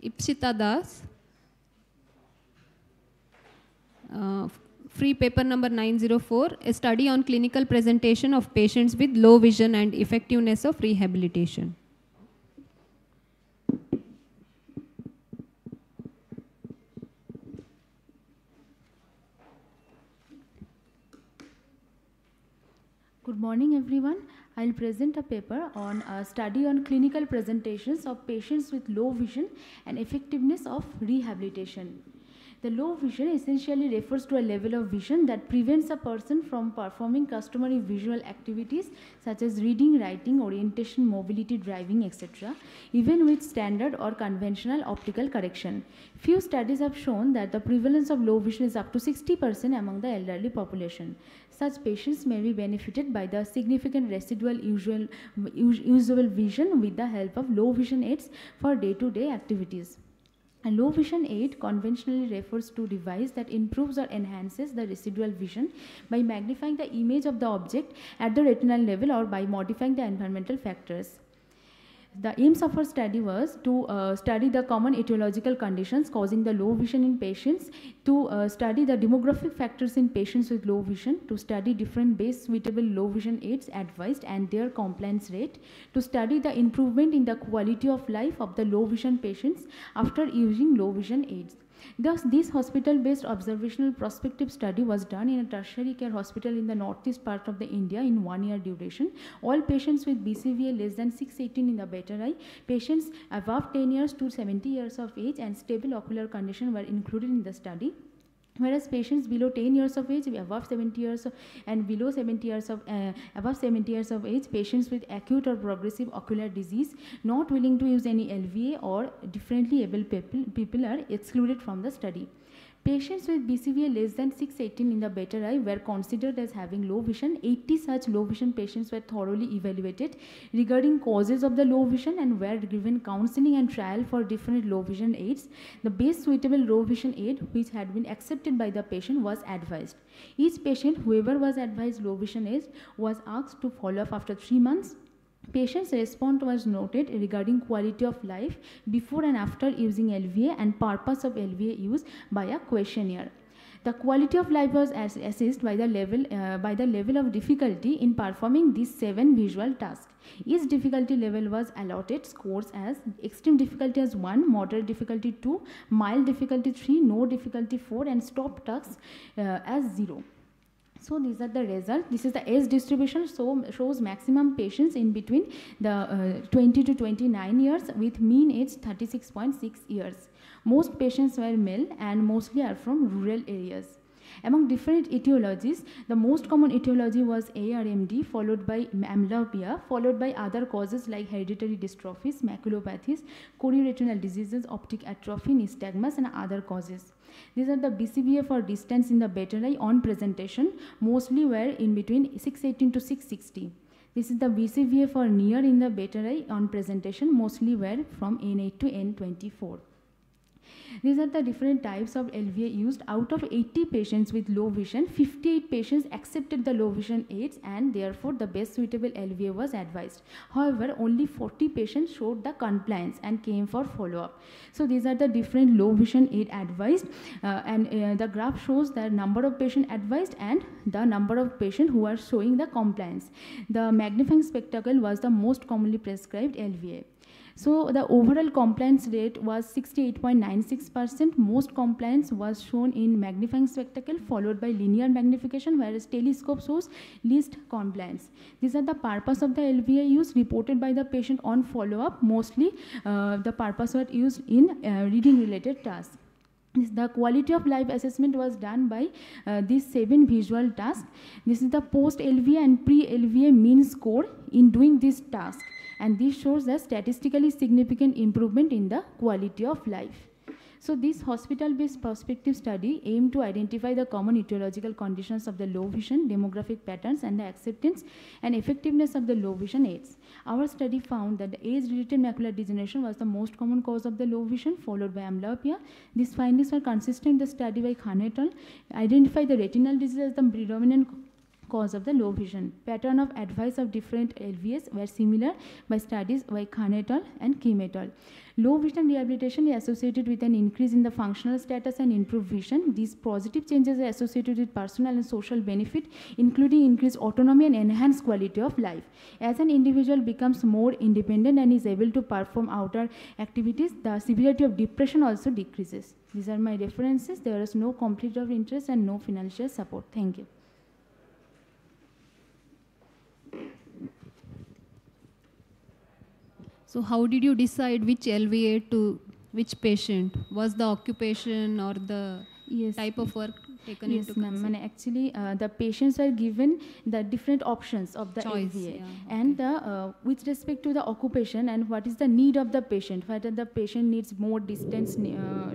Ipsita Das. Free paper number 904, a study on clinical presentation of patients with low vision and effectiveness of rehabilitation. Good morning, everyone. I'll present a paper on a study on clinical presentations of patients with low vision and effectiveness of rehabilitation. The low vision essentially refers to a level of vision that prevents a person from performing customary visual activities such as reading, writing, orientation, mobility, driving, etc., even with standard or conventional optical correction. Few studies have shown that the prevalence of low vision is up to 60% among the elderly population. Such patients may be benefited by the significant residual usable vision with the help of low vision aids for day-to-day activities. A low vision aid conventionally refers to a device that improves or enhances the residual vision by magnifying the image of the object at the retinal level or by modifying the environmental factors. The aims of our study was to study the common etiological conditions causing the low vision in patients, to study the demographic factors in patients with low vision, to study different base suitable low vision aids advised and their compliance rate, to study the improvement in the quality of life of the low vision patients after using low vision aids. Thus, this hospital-based observational prospective study was done in a tertiary care hospital in the northeast part of the India in 1 year duration. All patients with BCVA less than 618 in the better eye, patients above 10 years to 70 years of age and stable ocular condition were included in the study. Whereas patients below 10 years of age, above 70 years of, and below 70 years of, above 70 years of age, patients with acute or progressive ocular disease, not willing to use any LVA or differently able people are excluded from the study. Patients with BCVA less than 618 in the better eye were considered as having low vision. 80 such low vision patients were thoroughly evaluated regarding causes of the low vision and were given counseling and trial for different low vision aids. The best suitable low vision aid which had been accepted by the patient was advised. Each patient, whoever was advised low vision aid, was asked to follow up after 3 months. Patient's response was noted regarding quality of life before and after using LVA and purpose of LVA use by a questionnaire. The quality of life was assessed by the level of difficulty in performing these 7 visual tasks. Each difficulty level was allotted scores as extreme difficulty as 1, moderate difficulty 2, mild difficulty 3, no difficulty 4, and stop tasks as 0. So these are the results. This is the age distribution, so shows maximum patients in between the 20 to 29 years with mean age 36.6 years. Most patients were male and mostly are from rural areas. Among different etiologies, the most common etiology was ARMD, followed by amblyopia, followed by other causes like hereditary dystrophies, maculopathies, chorioretinal diseases, optic atrophy, nystagmus, and other causes. These are the BCVA for distance in the better eye on presentation, mostly were in between 618 to 660. This is the BCVA for near in the better eye on presentation, mostly were from N8 to N24. These are the different types of LVA used. Out of 80 patients with low vision, 58 patients accepted the low vision aids and therefore the best suitable LVA was advised. However, only 40 patients showed the compliance and came for follow-up. So these are the different low vision aid advised and the graph shows the number of patients advised and the number of patients who are showing the compliance. The magnifying spectacle was the most commonly prescribed LVA. So the overall compliance rate was 68.96%. Most compliance was shown in magnifying spectacle followed by linear magnification, whereas telescope shows least compliance. These are the purpose of the LVA use reported by the patient on follow-up. Mostly the purpose was used in reading related tasks. The quality of life assessment was done by these 7 visual tasks. This is the post-LVA and pre-LVA mean score in doing this task. And this shows a statistically significant improvement in the quality of life. So this hospital-based prospective study aimed to identify the common etiological conditions of the low vision, demographic patterns, and the acceptance and effectiveness of the low vision aids. Our study found that the age-related macular degeneration was the most common cause of the low vision, followed by amblyopia. These findings were consistent in the study by Khan et al. Identify the retinal disease as the predominant cause of the low vision. Pattern of advice of different LVS were similar by studies by Khan et al. And Kim et al. Low vision rehabilitation is associated with an increase in the functional status and improved vision. These positive changes are associated with personal and social benefit, including increased autonomy and enhanced quality of life. As an individual becomes more independent and is able to perform outer activities, the severity of depression also decreases. These are my references. There is no conflict of interest and no financial support. Thank you. So how did you decide which LVA to which patient? Was the occupation or the type of work taken into consideration? Yes, actually, the patients are given the different options of the Choice, LVA, yeah, and the with respect to the occupation and what is the need of the patient, whether the patient needs more distance,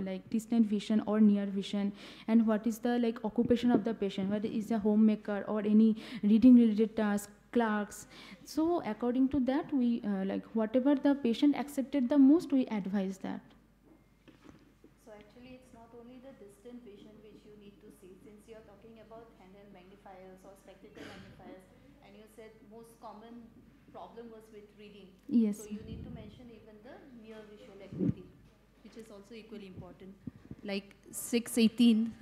like distant vision or near vision, and what is the like occupation of the patient, whether is a homemaker or any reading related task, clerks. So according to that, we like whatever the patient accepted the most, we advise that. So actually it's not only the distant vision which you need to see, since you are talking about handheld magnifiers or spectacle magnifiers, and you said most common problem was with reading. Yes. So you need to mention even the near visual acuity, which is also equally important. Like 618,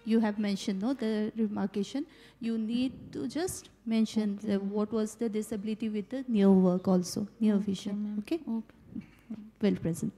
you have mentioned, no, the remarcation. You need to just mention what was the disability with the near work also, near vision. Okay? Okay. Well present.